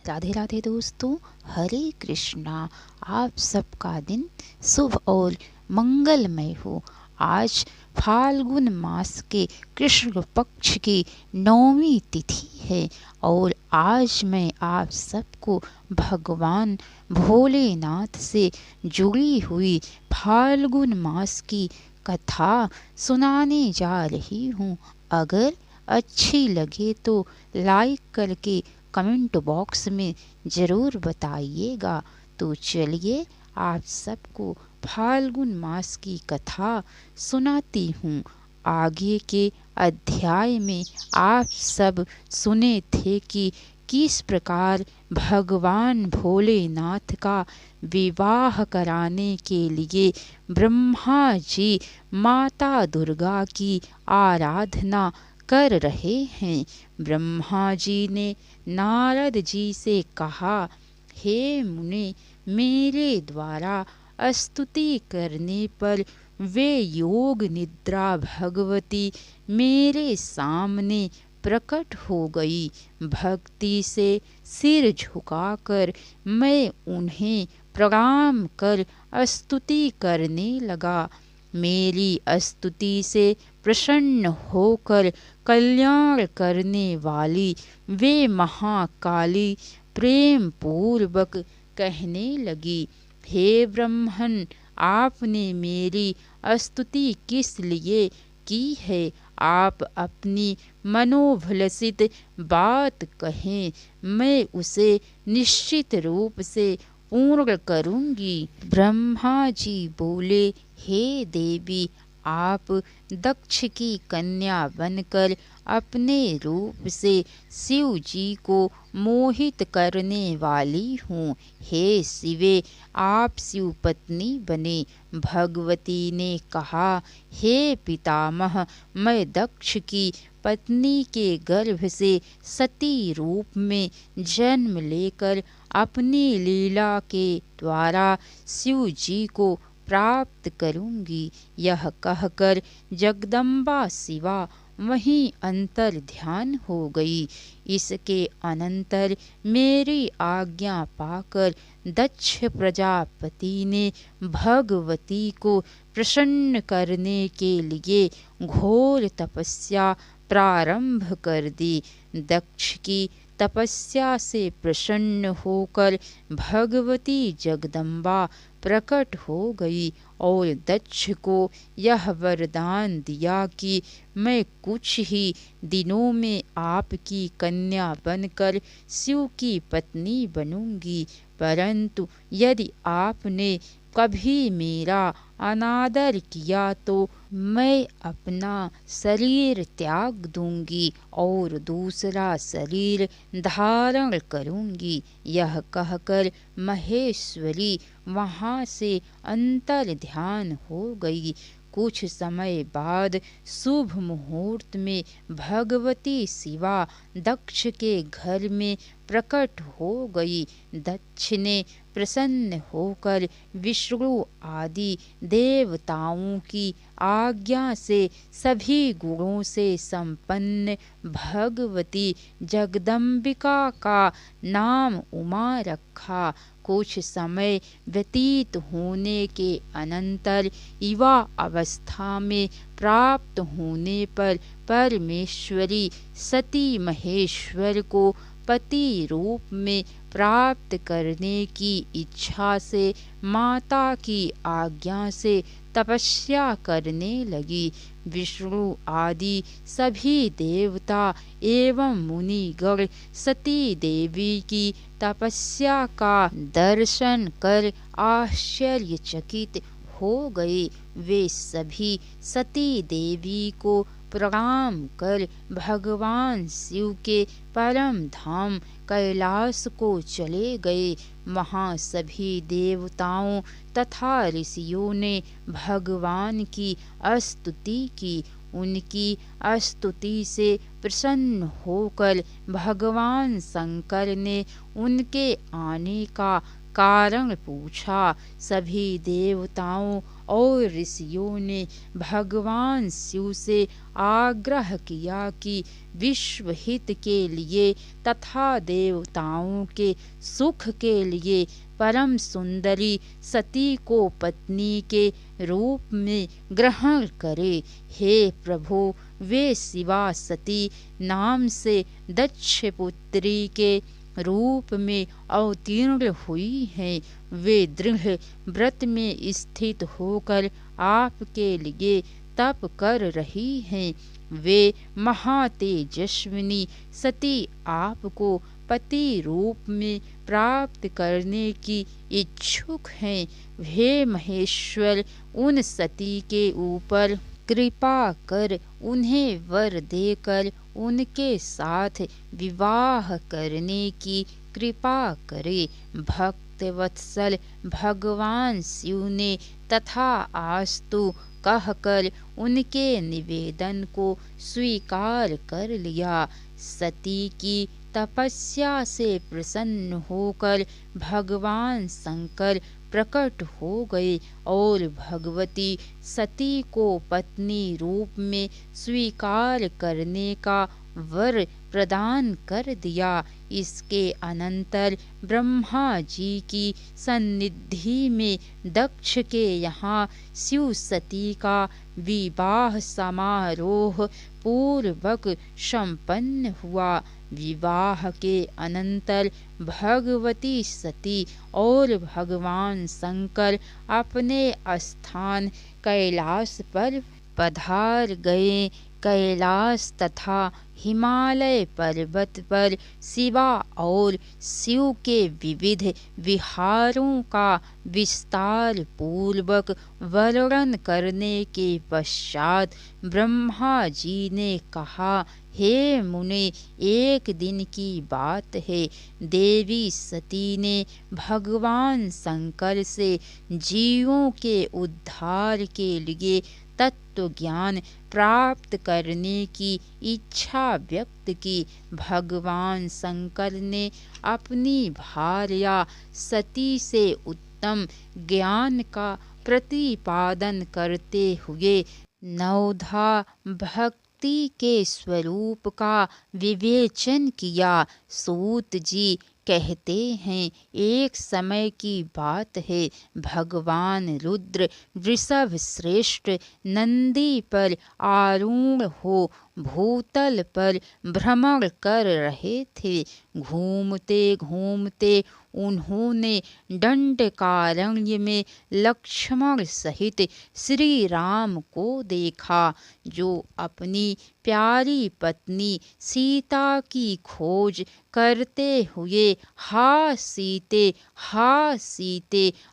राधे राधे दोस्तों, हरे कृष्णा। आप सबका दिन शुभ और मंगलमय हो। आज फाल्गुन मास के कृष्ण पक्ष की 9वीं तिथि है और आज मैं आप सबको भगवान भोलेनाथ से जुड़ी हुई फाल्गुन मास की कथा सुनाने जा रही हूँ। अगर अच्छी लगे तो लाइक करके कमेंट बॉक्स में ज़रूर बताइएगा। तो चलिए आप सबको फाल्गुन मास की कथा सुनाती हूँ। आगे के अध्याय में आप सब सुने थे कि किस प्रकार भगवान भोलेनाथ का विवाह कराने के लिए ब्रह्मा जी माता दुर्गा की आराधना कर रहे हैं। ब्रह्मा जी ने नारद जी से कहा, हे मुने, मेरे द्वारा स्तुति करने पर वे योग निद्रा भगवती मेरे सामने प्रकट हो गई। भक्ति से सिर झुकाकर मैं उन्हें प्रणाम कर स्तुति करने लगा। मेरी स्तुति से प्रसन्न होकर कल्याण करने वाली वे महाकाली प्रेम पूर्वक कहने लगी, हे ब्रह्मन, आपने मेरी स्तुति किस लिए की है? आप अपनी मनोभलसित बात कहें, मैं उसे निश्चित रूप से पूर्ण करूंगी। ब्रह्मा जी बोले, हे देवी, आप दक्ष की कन्या बनकर अपने रूप से शिव जी को मोहित करने वाली हूँ। हे शिवे, आप शिव पत्नी बने। भगवती ने कहा, हे पितामह, मैं दक्ष की पत्नी के गर्भ से सती रूप में जन्म लेकर अपनी लीला के द्वारा शिव जी को प्राप्त करूंगी। यह कहकर जगदम्बा शिवा वहीं अंतर ध्यान हो गई। इसके अनंतर मेरी आज्ञा पाकर दक्ष प्रजापति ने भगवती को प्रसन्न करने के लिए घोर तपस्या प्रारंभ कर दी। दक्ष की तपस्या से प्रसन्न होकर भगवती जगदम्बा प्रकट हो गई और दक्ष को यह वरदान दिया कि मैं कुछ ही दिनों में आपकी कन्या बनकर शिव की पत्नी बनूंगी। परंतु यदि आपने कभी मेरा अनादर किया तो मैं अपना शरीर त्याग दूंगी और दूसरा शरीर धारण करूंगी। यह कहकर महेश्वरी वहाँ से अंतर ध्यान हो गई। कुछ समय बाद शुभ मुहूर्त में भगवती शिवा दक्ष के घर में प्रकट हो गई। दक्ष ने प्रसन्न होकर विष्णु आदि देवताओं की आज्ञा से सभी गुणों से संपन्न भगवती जगदम्बिका का नाम उमा रखा। कुछ समय व्यतीत होने के अनंतर युवा अवस्था में प्राप्त होने पर परमेश्वरी सती महेश्वर को पति रूप में प्राप्त करने की इच्छा से माता की आज्ञा से तपस्या करने लगी। विष्णु आदि सभी देवता एवं मुनिगण सती देवी की तपस्या का दर्शन कर आश्चर्यचकित हो गए। वे सभी सती देवी को प्रणाम कर भगवान शिव के परम धाम कैलाश को चले गए। वहाँ सभी देवताओं तथा ऋषियों ने भगवान की स्तुति की। उनकी स्तुति से प्रसन्न होकर भगवान शंकर ने उनके आने का कारण पूछा। सभी देवताओं और ऋषियों ने भगवान शिव से आग्रह किया कि विश्व हित के लिए तथा देवताओं के सुख के लिए परम सुंदरी सती को पत्नी के रूप में ग्रहण करे। हे प्रभु, वे शिवा सती नाम से दक्ष पुत्री के रूप में अवतीर्ण हुई हैं। वे दृढ़ व्रत में स्थित होकर आपके लिए तप कर रही हैं। वे महातेजस्विनी सती आपको पति रूप में प्राप्त करने की इच्छुक हैं। हे महेश्वर, उन सती के ऊपर कृपा कर उन्हें वर देकर उनके साथ विवाह करने की कृपा करे। भक्त वत्सल भगवान शिव ने तथा आस्तु कहकर उनके निवेदन को स्वीकार कर लिया। सती की तपस्या से प्रसन्न होकर भगवान शंकर प्रकट हो गए और भगवती सती को पत्नी रूप में स्वीकार करने का वर प्रदान कर दिया। इसके अनंतर ब्रह्मा जी की सन्निधि में दक्ष के यहाँ शिव सती का विवाह समारोह पूर्वक संपन्न हुआ। विवाह के अनंतर भगवती सती और भगवान शंकर अपने स्थान कैलाश पर पधार गए। कैलाश तथा हिमालय पर्वत पर शिवा और शिव के विविध विहारों का विस्तार पूर्वक वर्णन करने के पश्चात ब्रह्मा जी ने कहा, हे मुने, एक दिन की बात है। देवी सती ने भगवान शंकर से जीवों के उद्धार के लिए तत्व ज्ञान प्राप्त करने की इच्छा व्यक्त की। भगवान शंकर ने अपनी भार्या सती से उत्तम ज्ञान का प्रतिपादन करते हुए नवधा भक्ति के स्वरूप का विवेचन किया। सूत जी कहते हैं, एक समय की बात है, भगवान रुद्र वृषभ श्रेष्ठ नंदी पर आरूढ़ हो भूतल पर भ्रमण कर रहे थे। घूमते घूमते उन्होंने दंडकारण्य में लक्ष्मण सहित श्री राम को देखा, जो अपनी प्यारी पत्नी सीता की खोज करते हुए हा सीते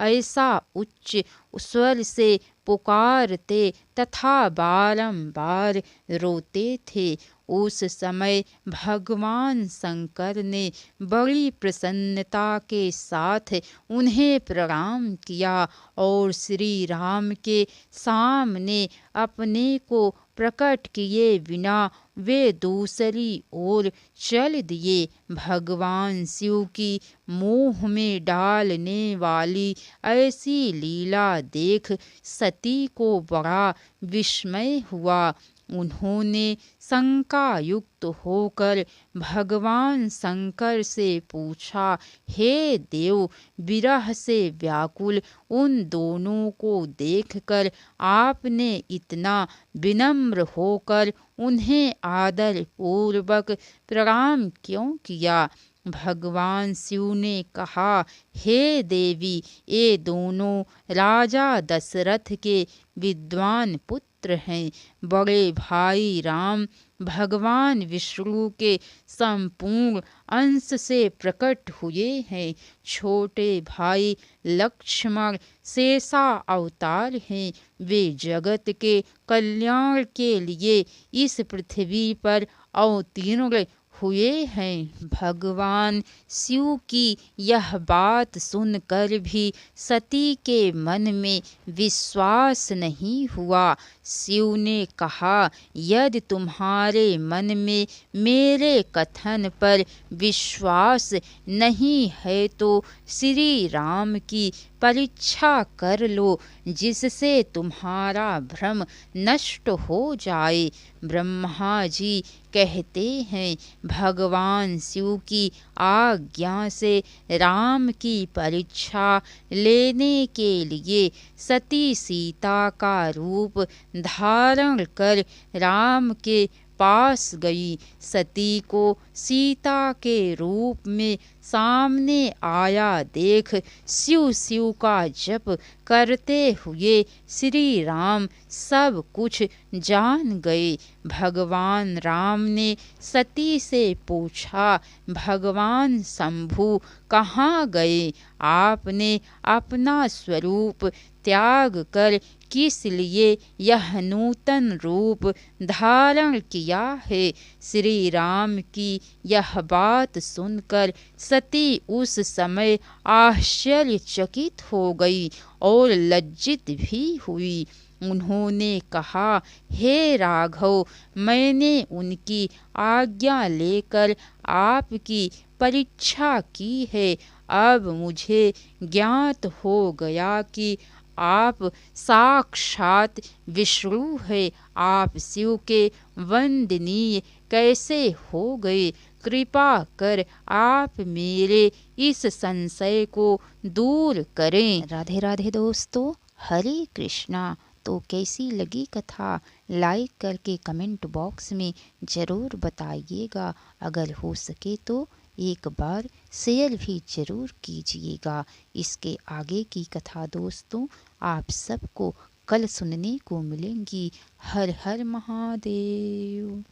ऐसा उच्च स्वर से पुकारते तथा बारंबार रोते थे। उस समय भगवान शंकर ने बड़ी प्रसन्नता के साथ उन्हें प्रणाम किया और श्री राम के सामने अपने को प्रकट किए बिना वे दूसरी ओर चल दिए। भगवान शिव की मोह में डालने वाली ऐसी लीला देख सती को बड़ा विस्मय हुआ। उन्होंने शंका युक्त होकर भगवान शंकर से पूछा, हे देव, विरह से व्याकुल उन दोनों को देखकर आपने इतना विनम्र होकर उन्हें आदर पूर्वक प्रणाम क्यों किया? भगवान शिव ने कहा, हे देवी, ये दोनों राजा दशरथ के विद्वान पुत्र हैं। बड़े भाई राम भगवान विष्णु के संपूर्ण अंश से प्रकट हुए हैं। छोटे भाई लक्ष्मण शेषा अवतार हैं। वे जगत के कल्याण के लिए इस पृथ्वी पर अवतीर्ण हुए हैं। भगवान शिव की यह बात सुनकर भी सती के मन में विश्वास नहीं हुआ। शिव ने कहा, यदि तुम्हारे मन में मेरे कथन पर विश्वास नहीं है तो श्री राम की परीक्षा कर लो, जिससे तुम्हारा भ्रम नष्ट हो जाए। ब्रह्मा जी कहते हैं, भगवान शिव की आज्ञा से राम की परीक्षा लेने के लिए सती सीता का रूप धारण कर राम के पास गई। सती को सीता के रूप में सामने आया देख शिव शिव का जप करते हुए श्री राम सब कुछ जान गए। भगवान राम ने सती से पूछा, भगवान शंभु कहाँ गए? आपने अपना स्वरूप त्याग कर किस लिए यह नूतन रूप धारण किया है? श्री राम की यह बात सुनकर सती उस समय आश्चर्यचकित हो गई और लज्जित भी हुई। उन्होंने कहा, हे राघव, मैंने उनकी आज्ञा लेकर आपकी परीक्षा की है। अब मुझे ज्ञात हो गया कि आप साक्षात विष्णु है। आप शिव के वंदनीय कैसे हो गए? कृपा कर आप मेरे इस संशय को दूर करें। राधे राधे दोस्तों, हरे कृष्णा। तो कैसी लगी कथा लाइक करके कमेंट बॉक्स में ज़रूर बताइएगा। अगर हो सके तो एक बार शेयर भी ज़रूर कीजिएगा। इसके आगे की कथा दोस्तों आप सबको कल सुनने को मिलेंगी। हर हर महादेव।